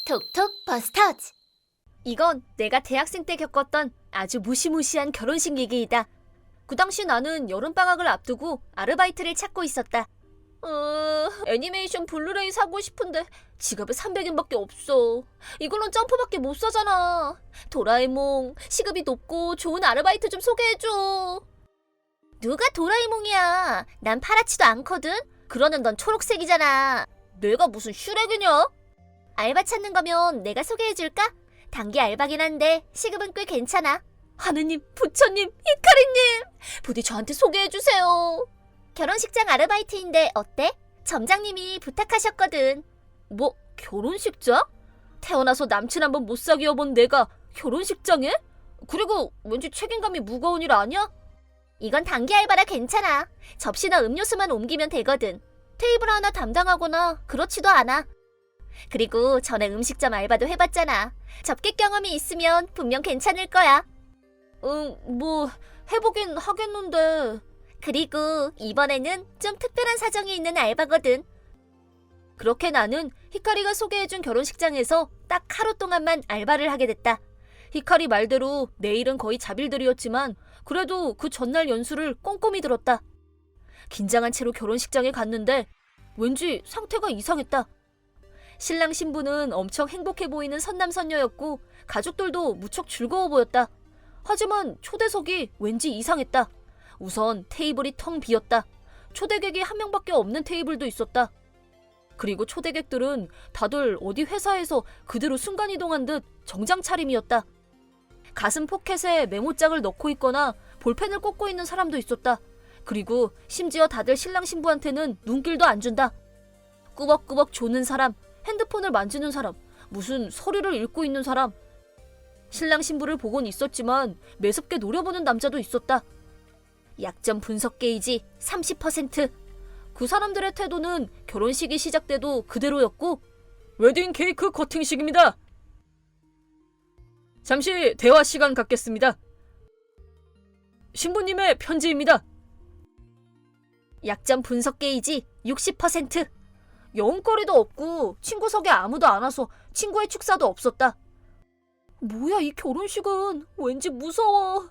톡톡 버스터즈. 이건 내가 대학생 때 겪었던 아주 무시무시한 결혼식 얘기이다. 그 당시 나는 여름방학을 앞두고 아르바이트를 찾고 있었다. 애니메이션 블루레이 사고 싶은데 지갑에 300엔밖에 없어. 이걸로는 점프밖에 못 사잖아. 도라에몽, 시급이 높고 좋은 아르바이트 좀 소개해줘. 누가 도라에몽이야. 난 파랗지도 않거든. 그러는 넌 초록색이잖아. 내가 무슨 슈렉이냐? 알바 찾는 거면 내가 소개해줄까? 단기 알바긴 한데 시급은 꽤 괜찮아. 하느님, 부처님, 히카리님, 부디 저한테 소개해주세요. 결혼식장 아르바이트인데 어때? 점장님이 부탁하셨거든. 뭐, 결혼식장? 태어나서 남친 한 번 못 사귀어본 내가 결혼식장에? 그리고 왠지 책임감이 무거운 일 아니야? 이건 단기 알바라 괜찮아. 접시나 음료수만 옮기면 되거든. 테이블 하나 담당하거나 그렇지도 않아. 그리고 전에 음식점 알바도 해봤잖아. 접객 경험이 있으면 분명 괜찮을 거야. 뭐 해보긴 하겠는데. 그리고 이번에는 좀 특별한 사정이 있는 알바거든. 그렇게 나는 히카리가 소개해준 결혼식장에서 딱 하루 동안만 알바를 하게 됐다. 히카리 말대로 내일은 거의 잡일들이었지만 그래도 그 전날 연수를 꼼꼼히 들었다. 긴장한 채로 결혼식장에 갔는데 왠지 상태가 이상했다. 신랑 신부는 엄청 행복해 보이는 선남선녀였고 가족들도 무척 즐거워 보였다. 하지만 초대석이 왠지 이상했다. 우선 테이블이 텅 비었다. 초대객이 한 명밖에 없는 테이블도 있었다. 그리고 초대객들은 다들 어디 회사에서 그대로 순간이동한 듯 정장 차림이었다. 가슴 포켓에 메모장을 넣고 있거나 볼펜을 꽂고 있는 사람도 있었다. 그리고 심지어 다들 신랑 신부한테는 눈길도 안 준다. 꾸벅꾸벅 조는 사람, 핸드폰을 만지는 사람, 무슨 서류를 읽고 있는 사람. 신랑 신부를 보곤 있었지만 매섭게 노려보는 남자도 있었다. 약점 분석 게이지 30%. 그 사람들의 태도는 결혼식이 시작돼도 그대로였고, 웨딩 케이크 커팅식입니다. 잠시 대화 시간 갖겠습니다. 신부님의 편지입니다. 약점 분석 게이지 60%. 영웅거리도 없고 친구석에 아무도 안 와서 친구의 축사도 없었다. 뭐야 이 결혼식은. 왠지 무서워.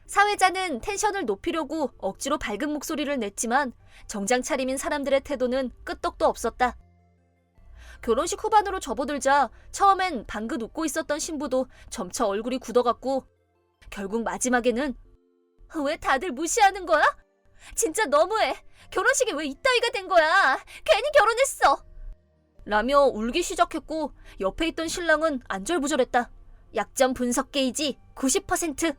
사회자는 텐션을 높이려고 억지로 밝은 목소리를 냈지만 정장 차림인 사람들의 태도는 끄떡도 없었다. 결혼식 후반으로 접어들자 처음엔 방긋 웃고 있었던 신부도 점차 얼굴이 굳어갔고 결국 마지막에는 왜 다들 무시하는 거야? 진짜 너무해. 결혼식이 왜 이따위가 된 거야? 괜히 결혼했어. 라며 울기 시작했고 옆에 있던 신랑은 안절부절했다. 약점 분석 게이지 90%.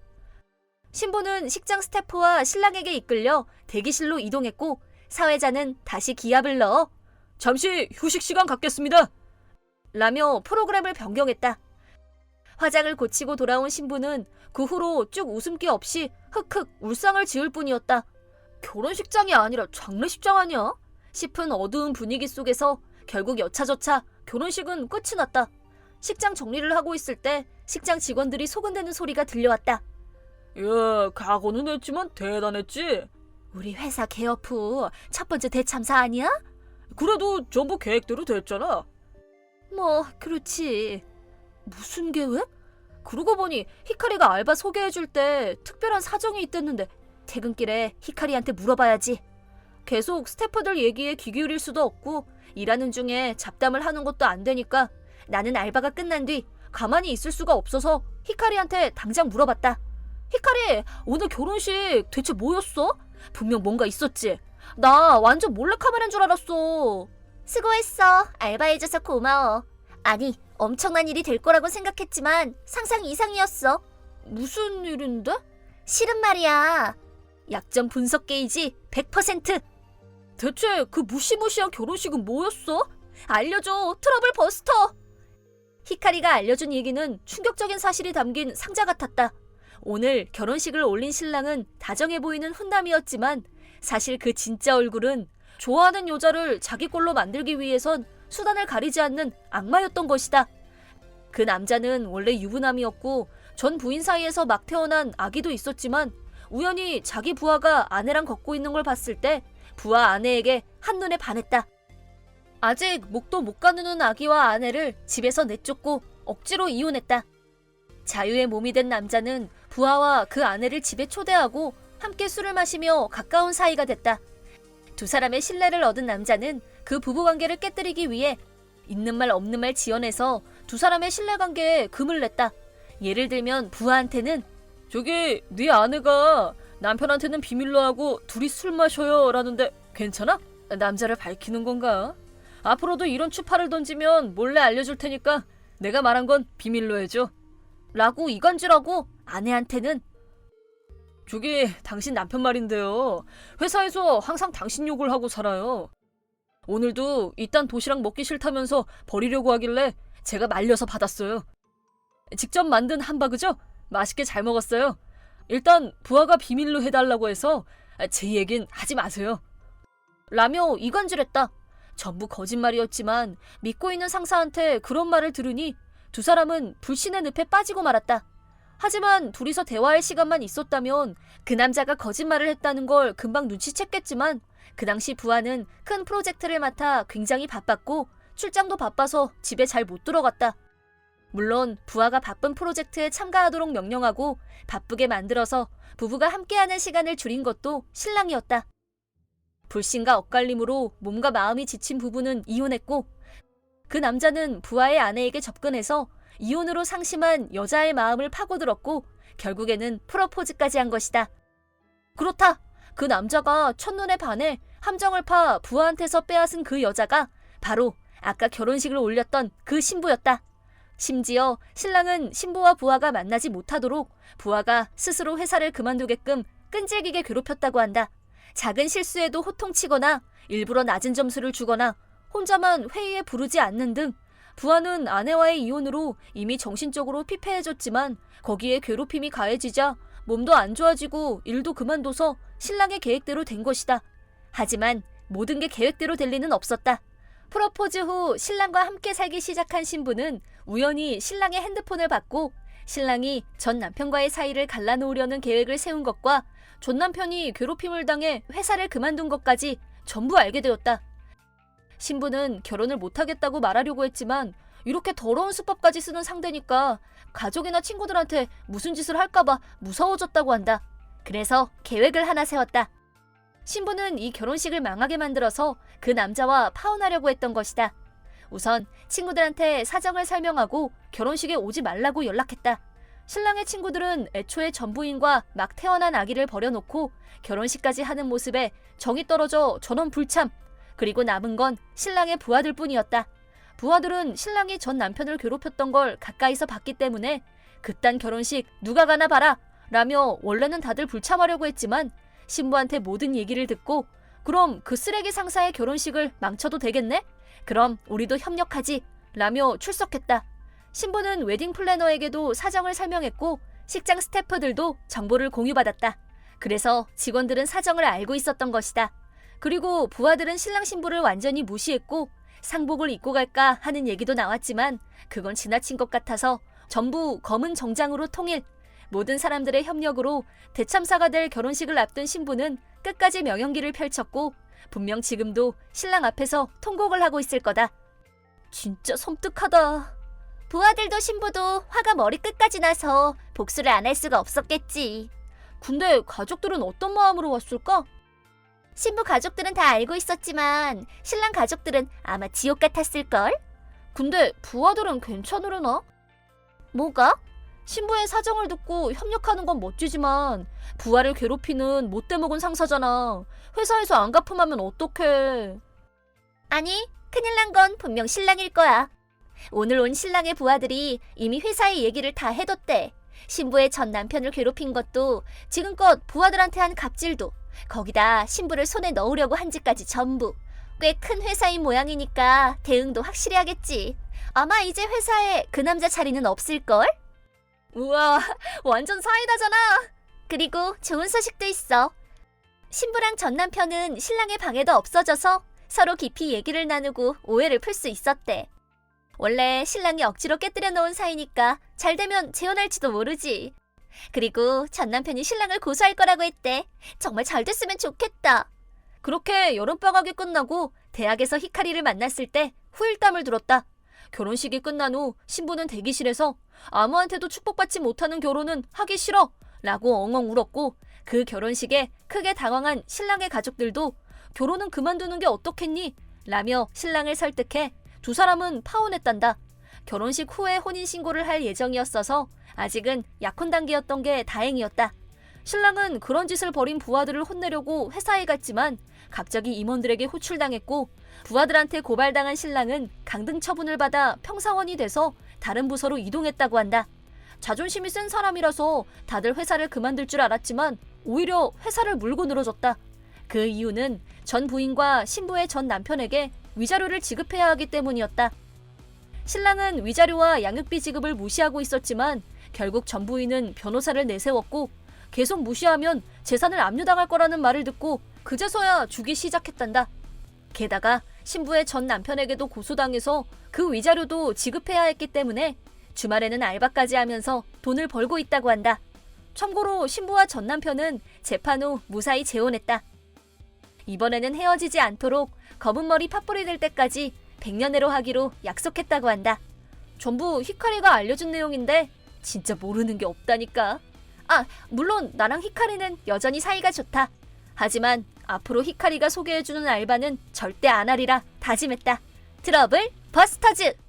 신부는 식장 스태프와 신랑에게 이끌려 대기실로 이동했고 사회자는 다시 기합을 넣어 잠시 휴식 시간 갖겠습니다. 라며 프로그램을 변경했다. 화장을 고치고 돌아온 신부는 그 후로 쭉 웃음기 없이 흑흑 울상을 지을 뿐이었다. 결혼식장이 아니라 장례식장 아니야? 싶은 어두운 분위기 속에서 결국 여차저차 결혼식은 끝이 났다. 식장 정리를 하고 있을 때 식장 직원들이 소근대는 소리가 들려왔다. 야, 각오는 했지만 대단했지? 우리 회사 개업 후 첫 번째 대참사 아니야? 그래도 전부 계획대로 됐잖아. 뭐 그렇지. 무슨 계획? 그러고 보니 히카리가 알바 소개해줄 때 특별한 사정이 있댔는데 퇴근길에 히카리한테 물어봐야지. 계속 스태프들 얘기에 귀 기울일 수도 없고 일하는 중에 잡담을 하는 것도 안 되니까 나는 알바가 끝난 뒤 가만히 있을 수가 없어서 히카리한테 당장 물어봤다. 히카리, 오늘 결혼식 대체 뭐였어? 분명 뭔가 있었지? 나 완전 몰래카메라인 줄 알았어. 수고했어. 알바해줘서 고마워. 아니, 엄청난 일이 될 거라고 생각했지만 상상 이상이었어. 무슨 일인데? 실은 말이야. 약점 분석 게이지 100%. 대체 그 무시무시한 결혼식은 뭐였어? 알려줘, 트러블 버스터. 히카리가 알려준 얘기는 충격적인 사실이 담긴 상자 같았다. 오늘 결혼식을 올린 신랑은 다정해 보이는 훈남이었지만 사실 그 진짜 얼굴은 좋아하는 여자를 자기 꼴로 만들기 위해선 수단을 가리지 않는 악마였던 것이다. 그 남자는 원래 유부남이었고 전 부인 사이에서 막 태어난 아기도 있었지만 우연히 자기 부하가 아내랑 걷고 있는 걸 봤을 때 부하 아내에게 한눈에 반했다. 아직 목도 못 가누는 아기와 아내를 집에서 내쫓고 억지로 이혼했다. 자유의 몸이 된 남자는 부하와 그 아내를 집에 초대하고 함께 술을 마시며 가까운 사이가 됐다. 두 사람의 신뢰를 얻은 남자는 그 부부관계를 깨뜨리기 위해 있는 말 없는 말 지어내서 두 사람의 신뢰관계에 금을 냈다. 예를 들면 부하한테는 저기 네 아내가 남편한테는 비밀로 하고 둘이 술 마셔요 라는데 괜찮아? 남자를 밝히는 건가? 앞으로도 이런 추파를 던지면 몰래 알려줄 테니까 내가 말한 건 비밀로 해줘 라고 이간질하고 아내한테는 저기 당신 남편 말인데요. 회사에서 항상 당신 욕을 하고 살아요. 오늘도 이딴 도시락 먹기 싫다면서 버리려고 하길래 제가 말려서 받았어요. 직접 만든 함바그죠? 맛있게 잘 먹었어요. 일단 부하가 비밀로 해달라고 해서 제 얘긴 하지 마세요. 라며 이간질했다. 전부 거짓말이었지만 믿고 있는 상사한테 그런 말을 들으니 두 사람은 불신의 늪에 빠지고 말았다. 하지만 둘이서 대화할 시간만 있었다면 그 남자가 거짓말을 했다는 걸 금방 눈치챘겠지만 그 당시 부하는 큰 프로젝트를 맡아 굉장히 바빴고 출장도 바빠서 집에 잘 못 들어갔다. 물론 부하가 바쁜 프로젝트에 참가하도록 명령하고 바쁘게 만들어서 부부가 함께하는 시간을 줄인 것도 신랑이었다. 불신과 엇갈림으로 몸과 마음이 지친 부부는 이혼했고 그 남자는 부하의 아내에게 접근해서 이혼으로 상심한 여자의 마음을 파고들었고 결국에는 프로포즈까지 한 것이다. 그렇다. 그 남자가 첫눈에 반해 함정을 파 부하한테서 빼앗은 그 여자가 바로 아까 결혼식을 올렸던 그 신부였다. 심지어 신랑은 신부와 부하가 만나지 못하도록 부하가 스스로 회사를 그만두게끔 끈질기게 괴롭혔다고 한다. 작은 실수에도 호통치거나 일부러 낮은 점수를 주거나 혼자만 회의에 부르지 않는 등 부하는 아내와의 이혼으로 이미 정신적으로 피폐해졌지만 거기에 괴롭힘이 가해지자 몸도 안 좋아지고 일도 그만둬서 신랑의 계획대로 된 것이다. 하지만 모든 게 계획대로 될 리는 없었다. 프로포즈 후 신랑과 함께 살기 시작한 신부는 우연히 신랑의 핸드폰을 받고 신랑이 전 남편과의 사이를 갈라놓으려는 계획을 세운 것과 전 남편이 괴롭힘을 당해 회사를 그만둔 것까지 전부 알게 되었다. 신부는 결혼을 못하겠다고 말하려고 했지만 이렇게 더러운 수법까지 쓰는 상대니까 가족이나 친구들한테 무슨 짓을 할까봐 무서워졌다고 한다. 그래서 계획을 하나 세웠다. 신부는 이 결혼식을 망하게 만들어서 그 남자와 파혼하려고 했던 것이다. 우선 친구들한테 사정을 설명하고 결혼식에 오지 말라고 연락했다. 신랑의 친구들은 애초에 전부인과 막 태어난 아기를 버려놓고 결혼식까지 하는 모습에 정이 떨어져 전원 불참. 그리고 남은 건 신랑의 부하들 뿐이었다. 부하들은 신랑이 전 남편을 괴롭혔던 걸 가까이서 봤기 때문에 그딴 결혼식 누가 가나 봐라 라며 원래는 다들 불참하려고 했지만 신부한테 모든 얘기를 듣고 그럼 그 쓰레기 상사의 결혼식을 망쳐도 되겠네? 그럼 우리도 협력하지 라며 출석했다. 신부는 웨딩 플래너에게도 사정을 설명했고 식장 스태프들도 정보를 공유받았다. 그래서 직원들은 사정을 알고 있었던 것이다. 그리고 부하들은 신랑 신부를 완전히 무시했고 상복을 입고 갈까 하는 얘기도 나왔지만 그건 지나친 것 같아서 전부 검은 정장으로 통일. 모든 사람들의 협력으로 대참사가 될 결혼식을 앞둔 신부는 끝까지 명연기를 펼쳤고 분명 지금도 신랑 앞에서 통곡을 하고 있을 거다. 진짜 섬뜩하다. 부하들도 신부도 화가 머리끝까지 나서 복수를 안 할 수가 없었겠지. 근데 가족들은 어떤 마음으로 왔을까? 신부 가족들은 다 알고 있었지만 신랑 가족들은 아마 지옥 같았을걸? 근데 부하들은 괜찮으려나? 뭐가? 신부의 사정을 듣고 협력하는 건 멋지지만 부하를 괴롭히는 못돼먹은 상사잖아. 회사에서 안 갚음하면 어떡해. 아니, 큰일 난 건 분명 신랑일 거야. 오늘 온 신랑의 부하들이 이미 회사의 얘기를 다 해뒀대. 신부의 전 남편을 괴롭힌 것도 지금껏 부하들한테 한 갑질도 거기다 신부를 손에 넣으려고 한 짓까지 전부. 꽤 큰 회사인 모양이니까 대응도 확실히 하겠지. 아마 이제 회사에 그 남자 자리는 없을걸? 우와, 완전 사이다잖아. 그리고 좋은 소식도 있어. 신부랑 전 남편은 신랑의 방에도 없어져서 서로 깊이 얘기를 나누고 오해를 풀 수 있었대. 원래 신랑이 억지로 깨뜨려 놓은 사이니까 잘 되면 재혼할지도 모르지. 그리고 전 남편이 신랑을 고소할 거라고 했대. 정말 잘 됐으면 좋겠다. 그렇게 여름방학이 끝나고 대학에서 히카리를 만났을 때 후일담을 들었다. 결혼식이 끝난 후 신부는 대기실에서 아무한테도 축복받지 못하는 결혼은 하기 싫어 라고 엉엉 울었고, 그 결혼식에 크게 당황한 신랑의 가족들도 결혼은 그만두는 게 어떻겠니? 라며 신랑을 설득해 두 사람은 파혼했단다. 결혼식 후에 혼인신고를 할 예정이었어서 아직은 약혼 단계였던 게 다행이었다. 신랑은 그런 짓을 벌인 부하들을 혼내려고 회사에 갔지만 갑자기 임원들에게 호출당했고, 부하들한테 고발당한 신랑은 강등 처분을 받아 평사원이 돼서 다른 부서로 이동했다고 한다. 자존심이 센 사람이라서 다들 회사를 그만둘 줄 알았지만 오히려 회사를 물고 늘어졌다. 그 이유는 전 부인과 신부의 전 남편에게 위자료를 지급해야 하기 때문이었다. 신랑은 위자료와 양육비 지급을 무시하고 있었지만 결국 전 부인은 변호사를 내세웠고, 계속 무시하면 재산을 압류당할 거라는 말을 듣고 그제서야 주기 시작했단다. 게다가 신부의 전 남편에게도 고소당해서 그 위자료도 지급해야 했기 때문에 주말에는 알바까지 하면서 돈을 벌고 있다고 한다. 참고로 신부와 전 남편은 재판 후 무사히 재혼했다. 이번에는 헤어지지 않도록 검은 머리 팥불이 될 때까지 100년내로 하기로 약속했다고 한다. 전부 히카리가 알려준 내용인데 진짜 모르는 게 없다니까. 물론 나랑 히카리는 여전히 사이가 좋다. 하지만 앞으로 히카리가 소개해주는 알바는 절대 안 하리라 다짐했다. 트러블 버스터즈!